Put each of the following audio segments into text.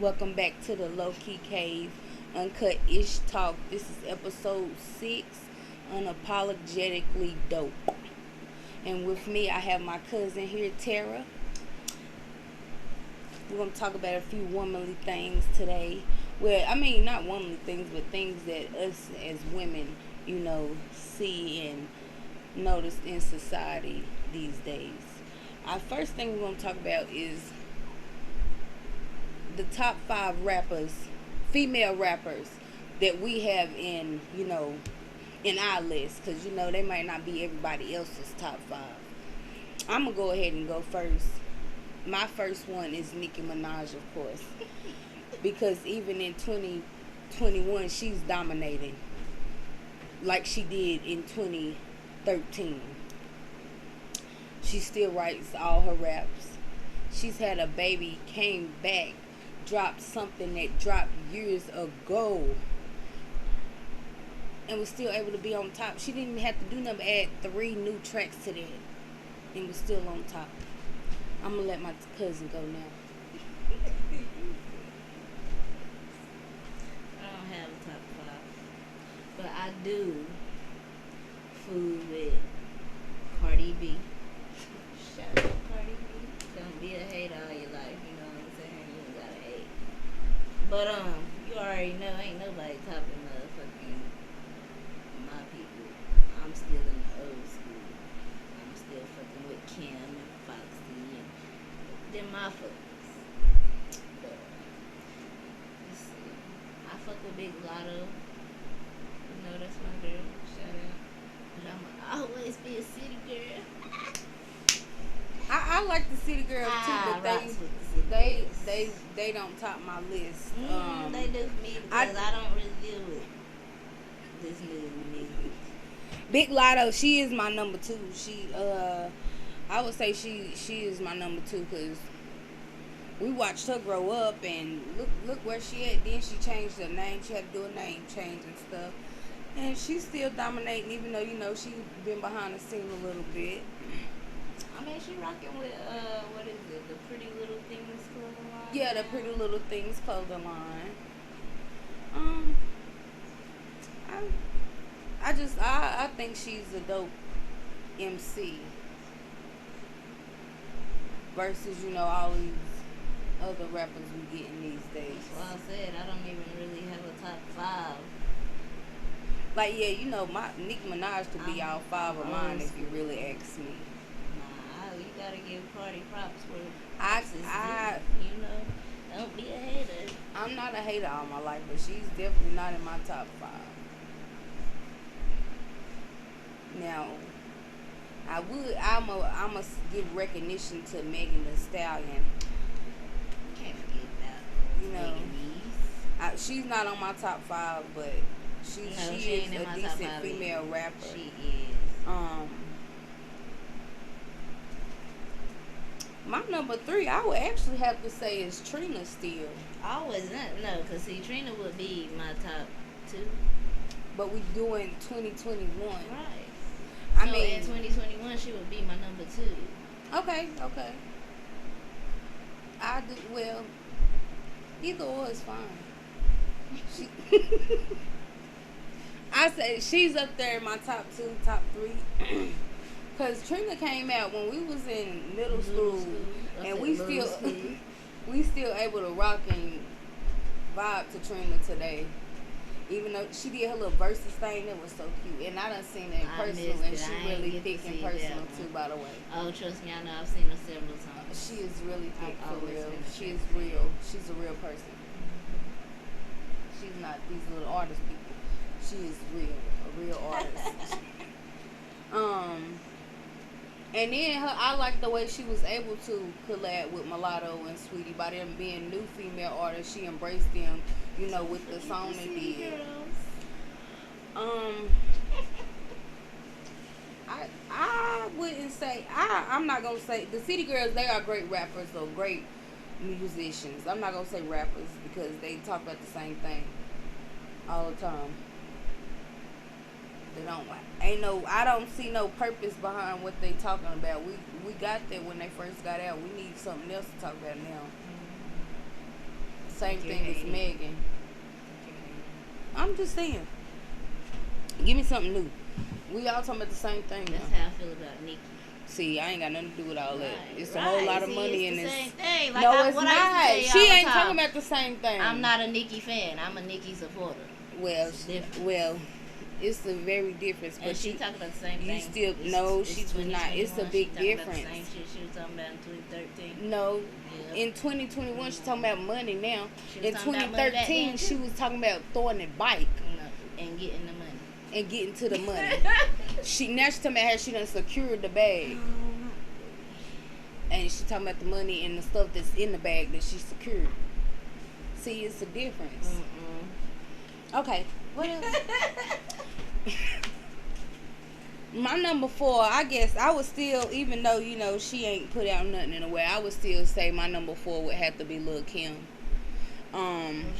Welcome back to the Low Key Cave, Uncut Ishh Talk. This is episode 6, Unapologetically Dope. And with me, I have my cousin here, Tara. We're going to talk about a few womanly things today. Well, I mean, not womanly things, but things that us as women, see and notice in society these days. Our first thing we're going to talk about is the top 5 rappers, female rappers, that we have in our list, because they might not be everybody else's top 5. I'm gonna go ahead and go first. My first one is Nicki Minaj, of course, because even in 2021 she's dominating like she did in 2013. She still writes all her raps. She's had a baby, came back, dropped something that dropped years ago, and was still able to be on top. She didn't even have to do nothing but add 3 new tracks to that, and was still on top. I'm gonna let my cousin go now. I don't have a top 5, but I do fool with Cardi B. Shout out Cardi B. Don't be a hater all your life, you know what I'm saying? You ain't gotta hate. But you already know ain't nobody topping motherfucking my people. I'm still in the old school. I'm still fucking with Kim and Foxy and them my fuckers. But let's see. I fuck with Big Lotto. You know that's my girl. Shout out. But I'ma always be a city girl. I like the city girls too, but they don't top my list. They do for me because I don't really deal with this new music. Big Lotto, she is my number 2. I would say she is my number 2 because we watched her grow up, and look where she at. Then she changed her name. She had to do a name change and stuff, and she's still dominating, even though she's been behind the scene a little bit. I mean, she rocking with what is it? The Pretty Little Things clothing line. Yeah, the Pretty Little Things clothing line. I think she's a dope MC versus all these other rappers we getting these days. Well, I said I don't even really have a top 5. Like, yeah, my Nicki Minaj could be all 5 of mine if you really ask me. Nah, you gotta give Cardi props where I don't be a hater. I'm not a hater all my life, but she's definitely not in my top 5. Now, I'ma give recognition to Megan Thee Stallion. Can't forget that. She's not on my top 5, but she is a decent female rapper. She is. My number 3, I would actually have to say, is Trina still. Always no, because see, Trina would be my top 2. But we doing 2021. Right. I So mean, in 2021, she would be my number 2. Okay. I do well. Either or is fine. I say she's up there in my top 2, top 3. Cause Trina came out when we was in middle school, and we still able to rock and vibe to Trina today. Even though she did her little verses thing, that was so cute. And I done seen it in personal, and she really thick in personal too, by the way. Oh, trust me, I know. I've seen her several times. She is really thick for real. She is real. She's a real person. She's not these little artist people. She is real, a real artist. And then I like the way she was able to collab with Mulatto and Sweetie. By them being new female artists, she embraced them, with the song they did. I wouldn't say, I'm not gonna say the City Girls. They are great rappers or great musicians. I'm not gonna say rappers because they talk about the same thing all the time. They don't. I don't see no purpose behind what they talking about. We got that when they first got out. We need something else to talk about now. same You're thing as hating. Megan. I'm just saying. Give me something new. We all talking about the same thing That's now. how I feel about Nikki. See, I ain't got nothing to do with all that. Right, It's a whole lot of See, money it's in the this. same thing. Like No, it's what I used to not. tell you She all the ain't time. talking about the same thing. I'm not a Nikki fan. I'm a Nikki supporter. Well, It's different. well, it's a very difference. But And she talking about the same thing. You still she does not. It's a big difference. About the same shit she was talking about in 2013. No, Yeah. in 2021 she's talking about money now. She was In talking about money back 2013 then, she too. was talking about throwing the bike And getting the money. and getting to the money. She's talking about how she done secured the bag. And she talking about the money and the stuff that's in the bag that she secured. See, it's a difference. Okay, what else? My number 4, I guess I would still, even though, you know, she ain't put out nothing in a way, I would still say my number 4 would have to be Lil' Kim. She's number 1.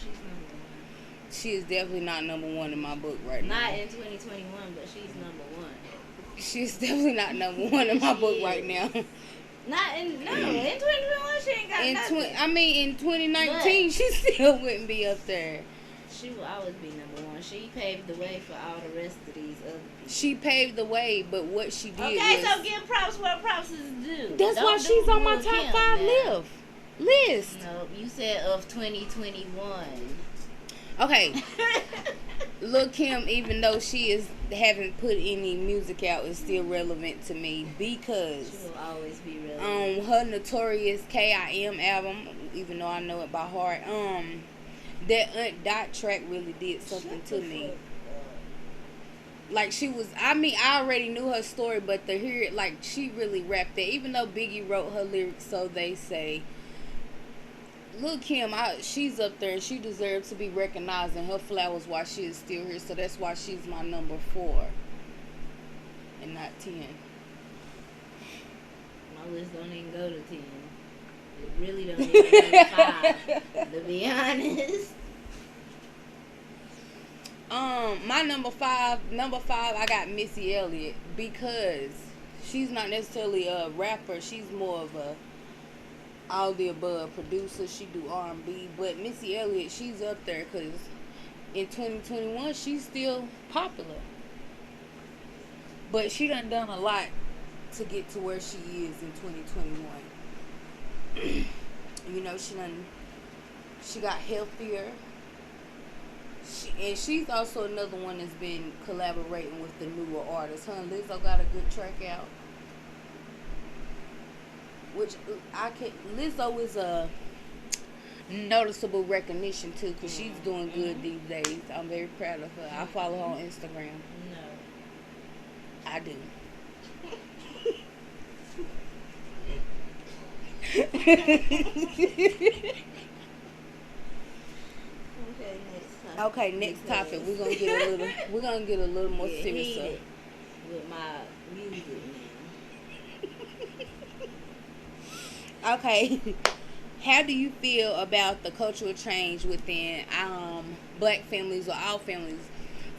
She is definitely not number 1 in my book right now. Not in 2021, but she's number 1. She's definitely not number 1 in my book right now. In 2021 she ain't got nothing. In 2019 she still wouldn't be up there. She will always be number 1. She paved the way for all the rest of these other people. She paved the way, but what she did so give props where props is due. That's why she's on my top 5 list. No, you said of 2021. Okay. Lil' Kim, even though she haven't put any music out, is still relevant to me because she will always be relevant. Her Notorious K.I.M. album, even though I know it by heart, that Dot track really did something to me. Like she was, I already knew her story, but to hear it, like she really rapped it. Even though Biggie wrote her lyrics, so they say. Lil' Kim, she's up there and she deserves to be recognized and her flowers while she is still here. So that's why she's my number 4 and not 10. My list don't even go to 10. It really don't even go to 5, to be honest. My number 5, I got Missy Elliott because she's not necessarily a rapper. She's more of a all the above producer. She do R&B, but Missy Elliott, she's up there because in 2021 she's still popular. But she done a lot to get to where she is in 2021. You know, she got healthier. And she's also another one that's been collaborating with the newer artists. Her and Lizzo got a good track out. Which Lizzo is a noticeable recognition too, because she's doing good these days. I'm very proud of her. I follow her on Instagram. No. I do. Okay, next topic. We're gonna get a little more serious. With my music now. Okay. How do you feel about the cultural change within black families or all families?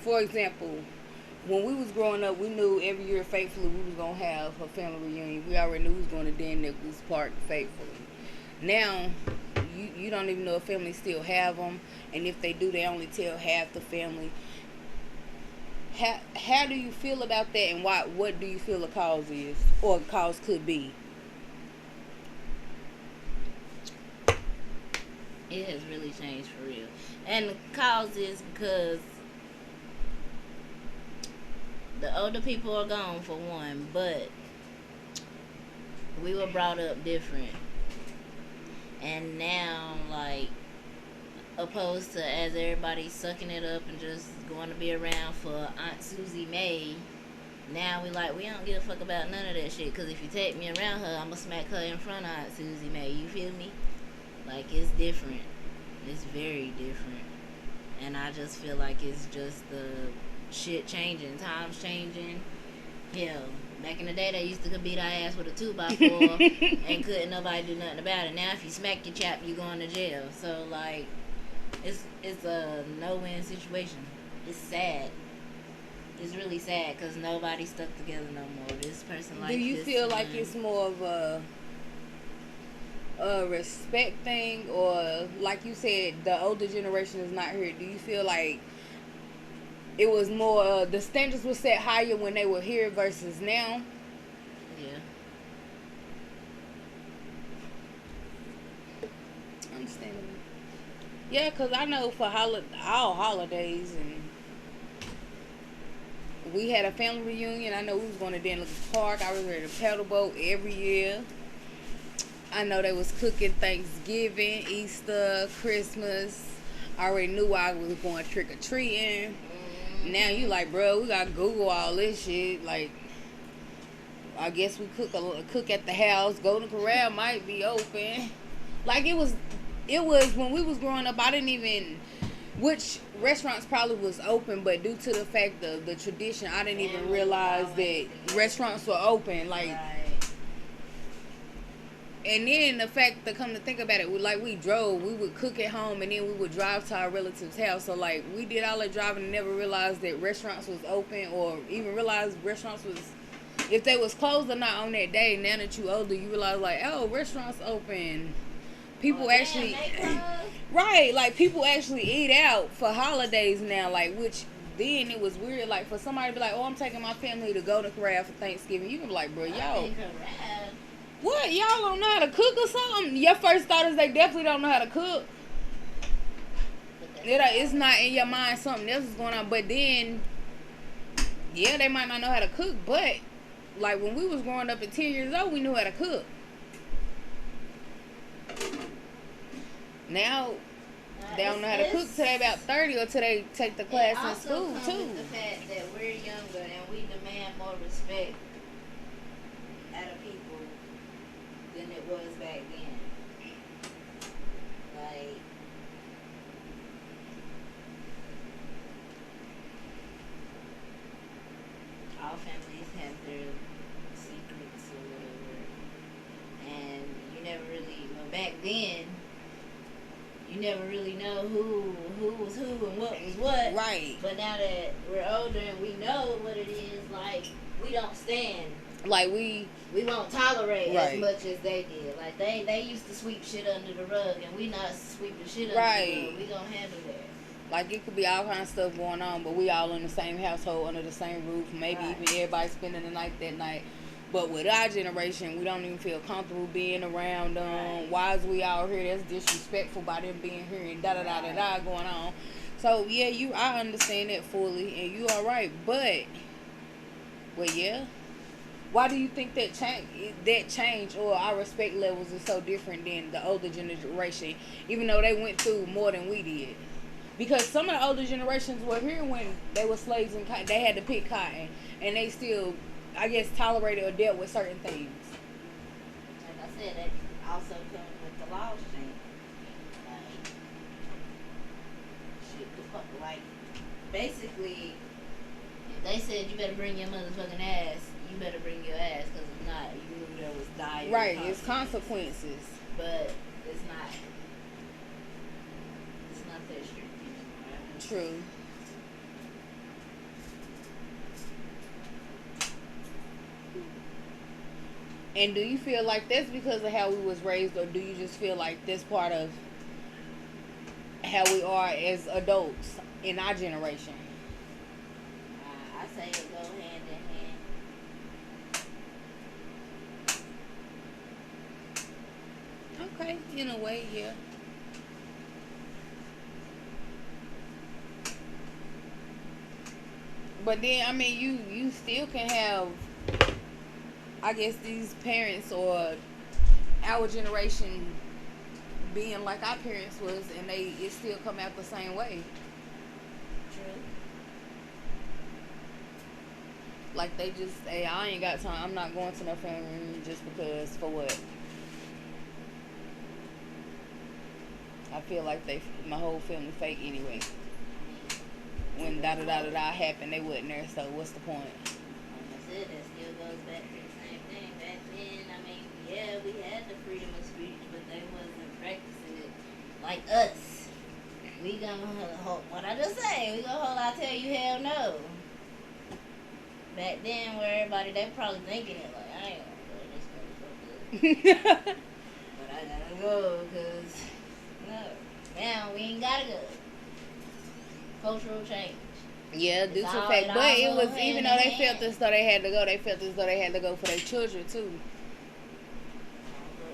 For example, when we was growing up, we knew every year faithfully we was gonna have a family reunion. We already knew we was going to Dan Nichols Park faithfully. Now, you don't even know if families still have them, and if they do, they only tell half the family. How do you feel about that, and what do you feel the cause is, or the cause could be? It has really changed for real. And the cause is because the older people are gone, for one, but we were brought up different. And now, like, opposed to as everybody's sucking it up and just going to be around for Aunt Susie May, now we don't give a fuck about none of that shit. Because if you take me around her, I'm going to smack her in front of Aunt Susie May. You feel me? Like, it's different. It's very different. And I just feel like it's just the shit changing. Times changing. Hell, back in the day, they used to beat our ass with a 2x4 and couldn't nobody do nothing about it. Now, if you smack your chap, you going to jail. So, like, it's a no-win situation. It's sad. It's really sad because nobody's stuck together no more. This person likes this. Do you feel like it's more of a respect thing, or like you said, the older generation is not here? Do you feel like it was more the standards were set higher when they were here versus now? Yeah. Understandable. Yeah, cause I know for all holidays, and we had a family reunion. I know we was going to Denver Park. I was ready to paddle boat every year. I know they was cooking Thanksgiving, Easter, Christmas. I already knew I was going trick or treating. Now you like, bro, we gotta Google all this shit. Like, I guess we cook at the house. Golden Corral might be open. Like it was when we was growing up. I didn't even which restaurants probably was open, but due to the fact of the tradition, I didn't even realize that restaurants were open. Like, Right. and then the fact to come to think about it, we drove, we would cook at home, and then we would drive to our relatives' house. So like we did all that driving and never realized that restaurants was open, or even realized restaurants was, if they was closed or not on that day. Now that you older, you realize like, oh, restaurants open. People actually, right? Like people actually eat out for holidays now. Like, which then it was weird. Like for somebody to be like, oh, I'm taking my family to Golden Corral for Thanksgiving. You can be like, bro, y'all. What? Y'all don't know how to cook or something? Your first thought is they definitely don't know how to cook. It's not in your mind something else is going on. But then, yeah, they might not know how to cook. But, like, when we was growing up at 10 years old, we knew how to cook. Now, they don't know how to cook till they about 30 or till they take the class in school, too. With the fact that we're younger and we demand more respect out of people than it was back then. Like, all families have their secrets or whatever, and you never really, well, back then, you never really know who was who and what was what. Right. But now that we're older and we know what it is, like, we don't stand. Like we won't tolerate right. as much as they did. Like they used to sweep shit under the rug, and we not sweeping shit under right. the rug. We gonna handle that. Like it could be all kind of stuff going on, but we all in the same household under the same roof. Maybe right. even everybody spending the night that night. But with our generation, we don't even feel comfortable being around them. Right. Why is we all here? That's disrespectful by them being here and da da da da da going on. So yeah, I understand that fully, and you are right. But yeah. Why do you think that change or our respect levels is so different than the older generation, even though they went through more than we did? Because some of the older generations were here when they were slaves and they had to pick cotton, and they still, I guess, tolerated or dealt with certain things. Like I said, that also comes with the laws change. Like, basically, if they said you better bring your motherfucking ass, you better bring your ass, because if not, you knew there was dire right, it's consequences. But it's not that strict anymore. True. And do you feel like that's because of how we was raised, or do you just feel like that's part of how we are as adults in our generation? I say it go hand in hand. Okay, in a way, yeah. But then, I mean, you still can have, I guess, these parents or our generation being like our parents was, and it still come out the same way. True. Like they just, hey, I ain't got time. I'm not going to no family reunion just because, for what? I feel like my whole family fake anyway. When da da da da da happened, they wasn't there. So what's the point? Like I said, that still goes back to the same thing. Back then, I mean, yeah, we had the freedom of speech, but they wasn't practicing it like us. We gonna hold what I just say. We gonna hold. I tell you, hell no. Back then, where everybody, they probably thinking it like, I ain't gonna do this motherfucker. But I gotta go, cause no, now we ain't gotta go. Cultural change. Yeah, due to the fact, but it was even though they felt as though they had to go, they felt as though they had to go for their children too.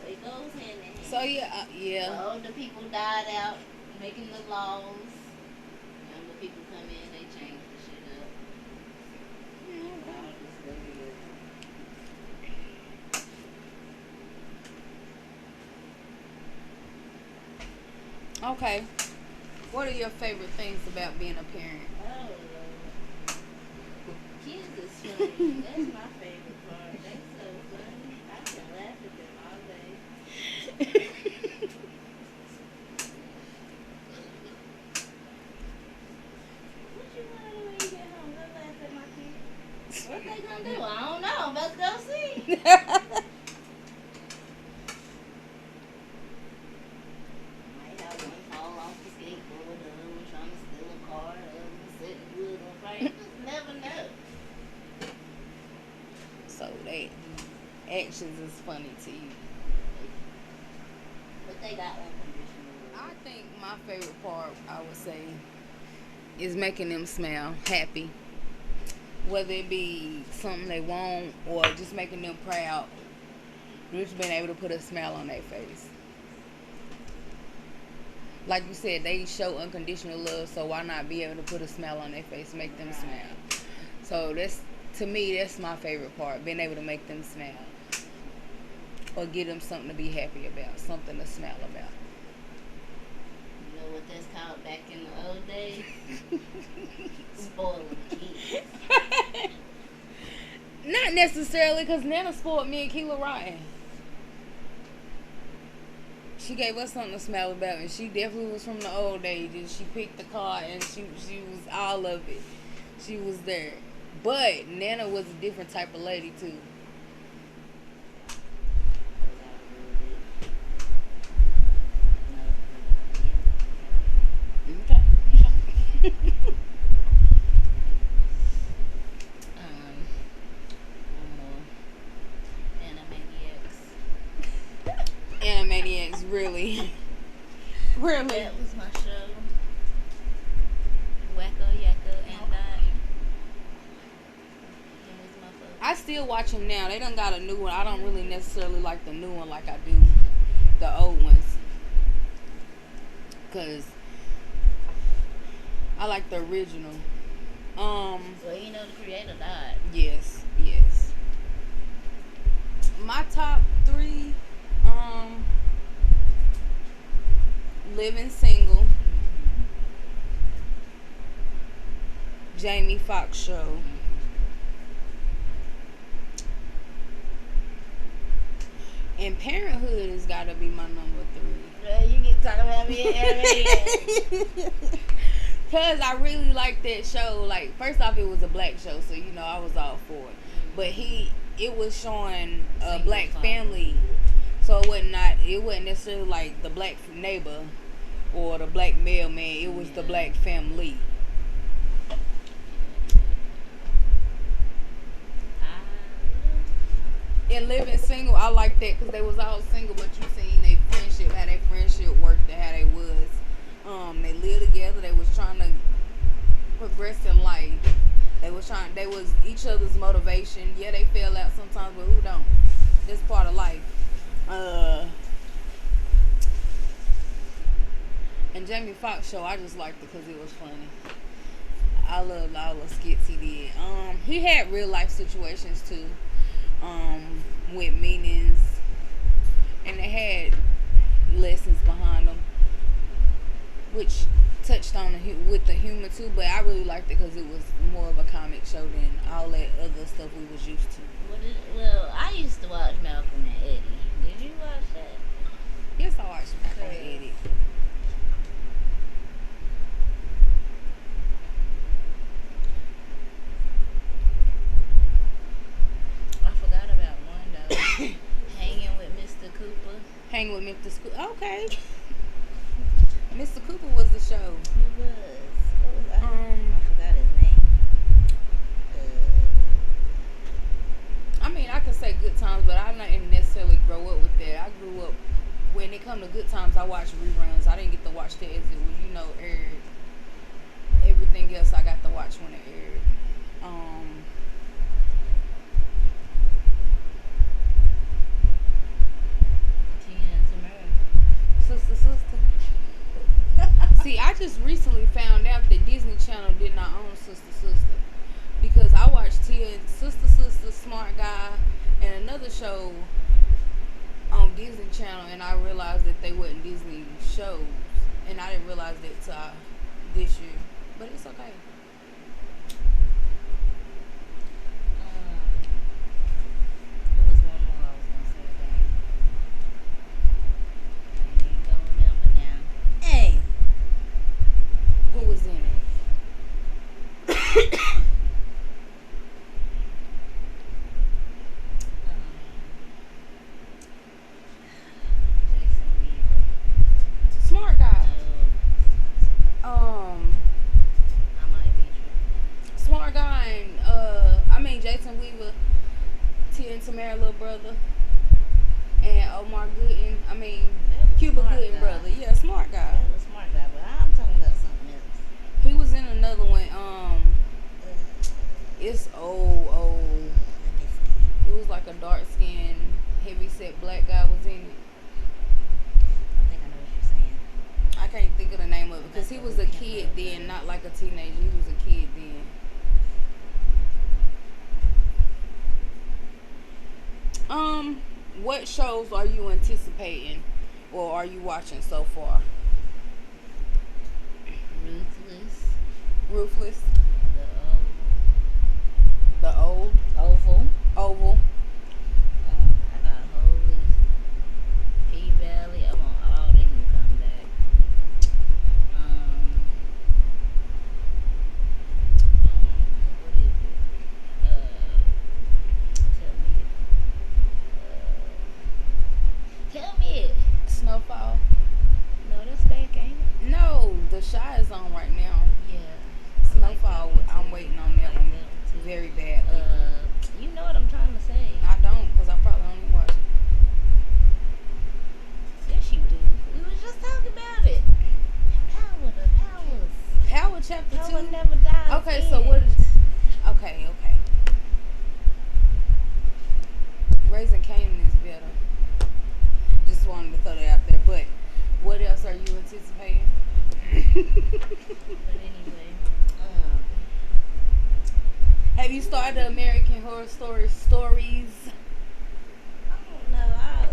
It goes hand in hand. So yeah. The older people died out making the laws. Younger people come in, they change the shit up. Okay. What are your favorite things about being a parent? Oh, kids is funny. That's my favorite part. They so funny. I can laugh at them all day. What you want to do when you get home? Go laugh at my kids. What they gonna do? I don't know. I'm about to go see. Might have one fall off the skateboard, the other one trying to steal a car, the other one setting wood on fire. You just never know. So that actions is funny to you. But they got unconditional love. I think my favorite part, I would say, is making them smile happy. Whether it be something they want or just making them proud. Just being able to put a smile on their face. Like you said, they show unconditional love, so why not be able to put a smile on their face, make them smile? So to me, that's my favorite part, being able to make them smile. Or give them something to be happy about, something to smile about. You know what that's called back in the old days? Spoiling kids. Not necessarily, because Nana spoiled me and Keela rotten. She gave us something to smile about, and she definitely was from the old days. And she picked the car, and she was all of it. She was there. But Nana was a different type of lady, too. Okay. Animaniacs, really. Really. That was my show. Wacko, Yakko, and Dot. I still watch them now. They done got a new one. I don't really necessarily like the new one like I do the old ones. Because I like the original. So you know the creator died. Yes. My top 3, Living Single, Jamie Foxx Show, and Parenthood has got to be my number 3. You get talking about me and Because I really like that show. Like, first off, it was a black show, so, I was all for it. But it was showing a black family. So it wasn't necessarily like the black neighbor or the black mailman. It was the black family. In Living Single, I like that because they was all single, but you seen their friendship, how their friendship worked, and how they was. They lived together. They was trying to progress in life. They was each other's motivation. Yeah, they fell out sometimes, but who don't? That's part of life. And Jamie Foxx show, I just liked it because it was funny. I loved all the skits he did. He had real life situations too, with meanings, and they had lessons behind them, which touched on with the humor too. But I really liked it because it was more of a comic show than all that other stuff we was used to. Well, I used to watch Malcolm and Eddie. Did you watch that? Yes, I watched Malcolm and Eddie. I forgot about one though. Hanging with Mr. Cooper. Hanging with Mr. Cooper. Okay. Mr. Cooper was the show. He was. What was I forgot his name. I mean, I could say Good Times, but I didn't necessarily grow up with that. I grew up when it come to watch reruns. I didn't get to watch that as it was, aired. Everything else I got to watch when it aired. Um, Tia and Tamara. sister. See, I just recently found out that Disney Channel did not own Sister, because I watched Tia and Sister, Smart Guy, and another show on Disney Channel, and I realized that they wasn't Disney shows, and I didn't realize that till this year. But it's okay. It was one more I was gonna say that I ain't gonna remember now. Hey. Who was in it? Jason Weaver. Smart Guy. No, Um, I might be tripping. Smart Guy and Jason Weaver, Tia and Tamara little brother, and Omar Gooden. That was Cuba Smart Gooden Guy. brother. Yeah, Smart Guy. That was Smart Guy, but I'm talking about something else. He was in another one. Uh, It's old. Let me see. It was like a dark skinned, heavy set black guy was in it. I think I know what you're saying. I can't think of the name of it because he was a kid then, not like a teenager. He was a kid then. What shows are you anticipating or are you watching so far? Ruthless. Ruthless, The The Old, Oval. Oval. I got a whole list. P-Valley. I want all them to come back. What is it? Tell me it. Tell me it. Snowfall. No, that's back, ain't it? No, The Shy is on right now. Yeah. I like Snowfall, that one I'm too. waiting on I that like one too. very badly. You know what I'm trying to say. I don't because I probably only watch it. Yes, you do. We was just talking about it. The powers. Power Chapter Power 2. never dies. Okay, so what is... Okay. Raising Canaan is better. Just wanted to throw that out there. But what else are you anticipating? But anyway, Have you started the American Horror Stories? I don't know. I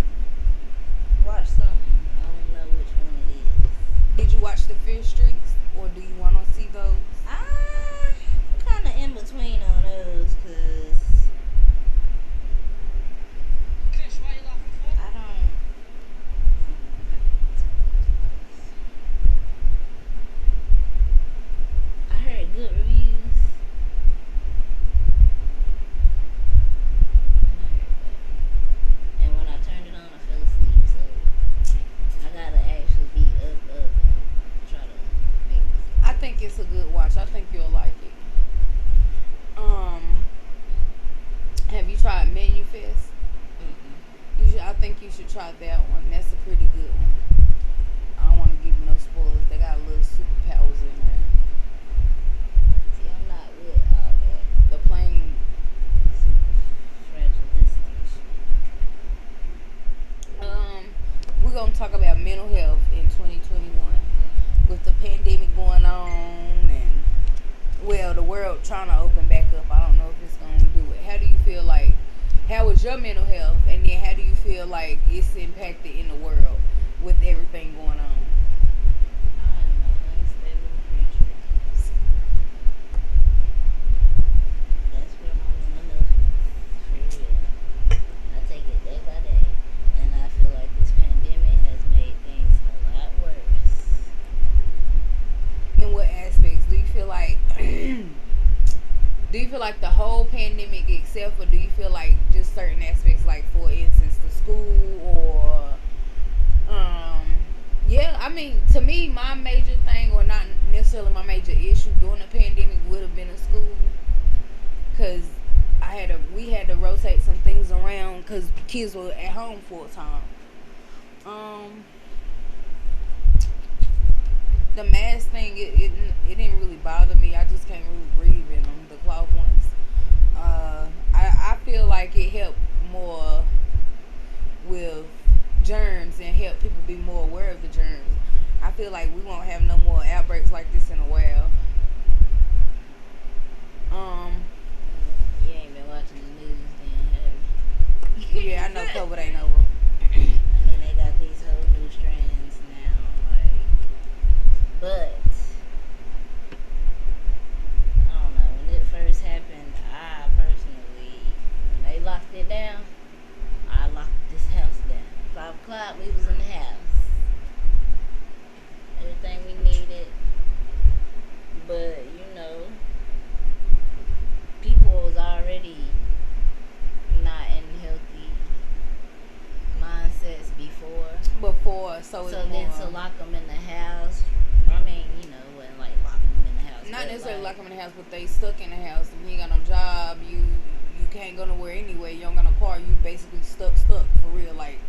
watched something. I don't know which one it is. Did you watch The Fear Streets? Or do you want to see those? I'm kind of in between on those because I don't. I heard good reviews. And when I turned it on, I fell asleep. So I gotta actually be up and try to make myself. I think it's a good watch. I think you'll like it. Have you tried Manufest? I think you should try that one. That's a pretty good one. I don't want to give you no spoilers. They got little superpowers in there. See, I'm not with all that The plane. super fragilistic shit. We're gonna talk about mental health in 2021 with the pandemic going on and the world trying to open back up. I don't know if it's gonna do it. How do you feel like? How is your mental health, and then how do you feel like it's impacted in the world with everything going on? I am an unstable creature. That's where my mental health is. For real. I take it day by day. And I feel like this pandemic has made things a lot worse. In what aspects do you feel like? Do you feel like the whole pandemic itself, or do you feel like just certain aspects, like for instance the school, or to me my major thing, or not necessarily my major issue during the pandemic, would have been a school, because we had to rotate some things around because kids were at home full time. The mask thing, it didn't really bother me. I just can't really breathe in them, the cloth ones. I feel like it helped more with germs and help people be more aware of the germs. I feel like we won't have no more outbreaks like this in a while. Um, You ain't been watching the news then, have you? yeah, I know COVID ain't over. I mean, they got these whole new strands now, like, but I don't know. When it first happened, I personally, when they locked it down, I locked this house down. 5 o'clock, we was in the house. Everything we needed, but people was already not in healthy mindsets before. So So then to lock them in the house, I mean, wasn't like locking them in the house. not necessarily like, lock them in the house, but they stuck in the house. If you ain't got no job, you can't go nowhere anyway. You don't got no car. You basically stuck for real. Like,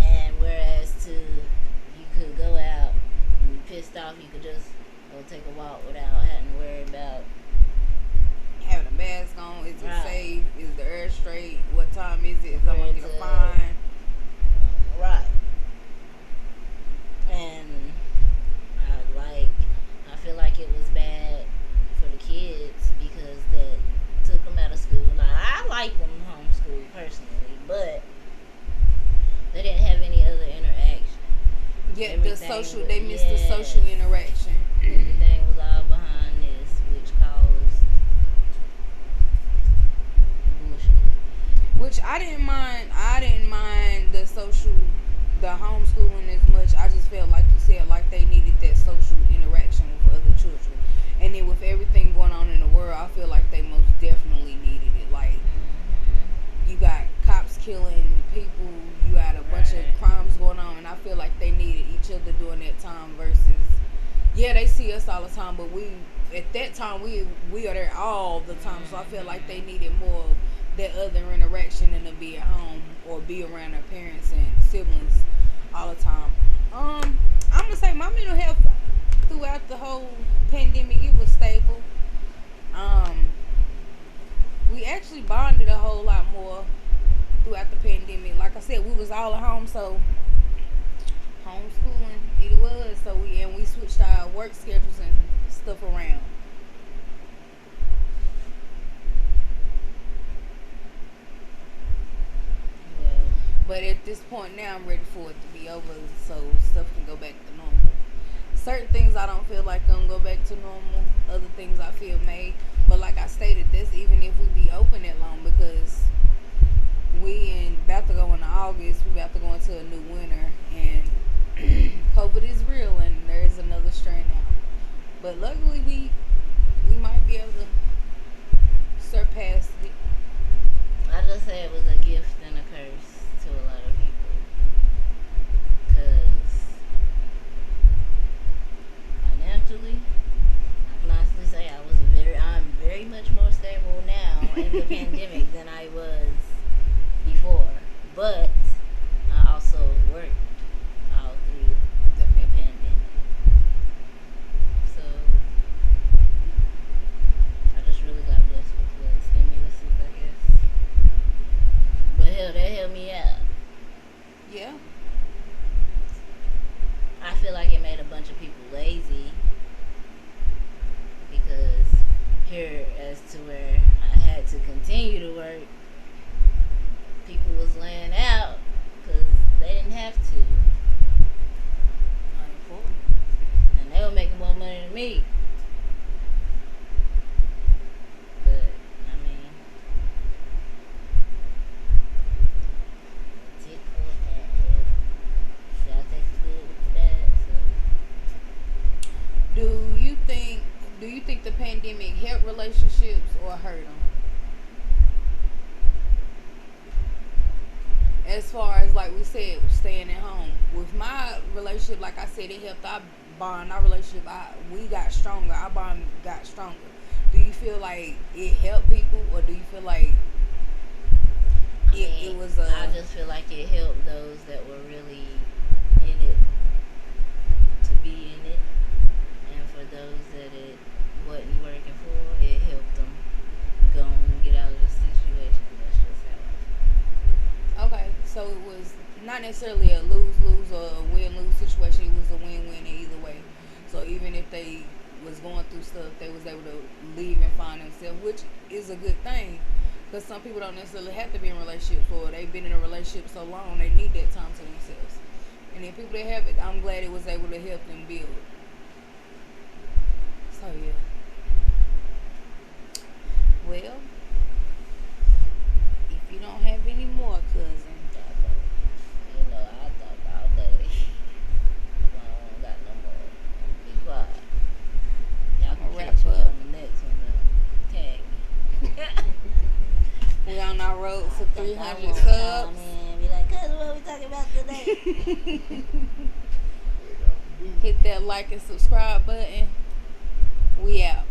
and whereas you could go out and you pissed off, you could just go take a walk without having to worry about having a mask on. Is it right. safe? Is the air straight? What time is it? Is I gonna get a fine? Right. And I feel like it was bad for the kids because that took them out of school. Now, I like them homeschooled personally, but they didn't have any other interaction. Yeah, they missed the social interaction. Everything was all behind this, which caused bullshit. Which I didn't mind. I didn't mind the homeschooling as much. I just felt like you said, like they needed that social interaction with other children. And then with everything going on in the world, I feel like they most definitely needed it. Like, you got cops killing people, you got a bunch of crimes going on, and I feel like they needed each other during that time versus, yeah, they see us all the time, but at that time we are there all the time. So I feel like they needed more of that other interaction than to be at home or be around their parents and siblings all the time. I'm gonna say my mental health throughout the whole pandemic, it was stable. We actually bonded a whole lot more throughout the pandemic. Like I said, we was all at home, so homeschooling it was. So we switched our work schedules and stuff around. Well, But at this point now, I'm ready for it to be over, so stuff can go back to normal. Certain things I don't feel like gonna go back to normal. Other things I feel may. But like I stated, this even if we be open that long, because about to go into August, we about to go into a new winter, and COVID is real, and there is another strain out. But luckily, we might be able to surpass it. I just say it was a gift and a curse to a lot of people. Because financially, I can honestly say I'm very much more stable now in the pandemic than I was before. But I also worked all through the pandemic. So I just really got blessed with what stimulus is, I guess. But hell, that helped me out. Yeah. I feel like it made a bunch of people lazy because here, as to where I had to continue to work, people was laying out because they didn't have to, and they were making more money than me. But I mean, tit for tat. Shall take the good with the bad. So Do you think the pandemic helped relationships or hurt them? As far as like we said, staying at home. With my relationship, like I said, it helped our bond, our relationship. We got stronger. Our bond got stronger. Do you feel like it helped people, or do you feel like it was a? I just feel like it helped those that were really in it to be in it. necessarily a lose-lose or a win-lose situation. It was a win-win in either way. So even if they was going through stuff, they was able to leave and find themselves, which is a good thing. Because some people don't necessarily have to be in relationships, or they've been in a relationship so long they need that time to themselves. And then people that have it, I'm glad it was able to help them build. So yeah. Well, if you don't have any more, cousin, You know, I talk all day. I don't got no more. Be quiet. Y'all I'ma can wrap catch me up. on the next one. Tag me. We on our road to I think I 300 won't subs. chime in and be like, cuz what we talking about today? Hit that like and subscribe button. We out.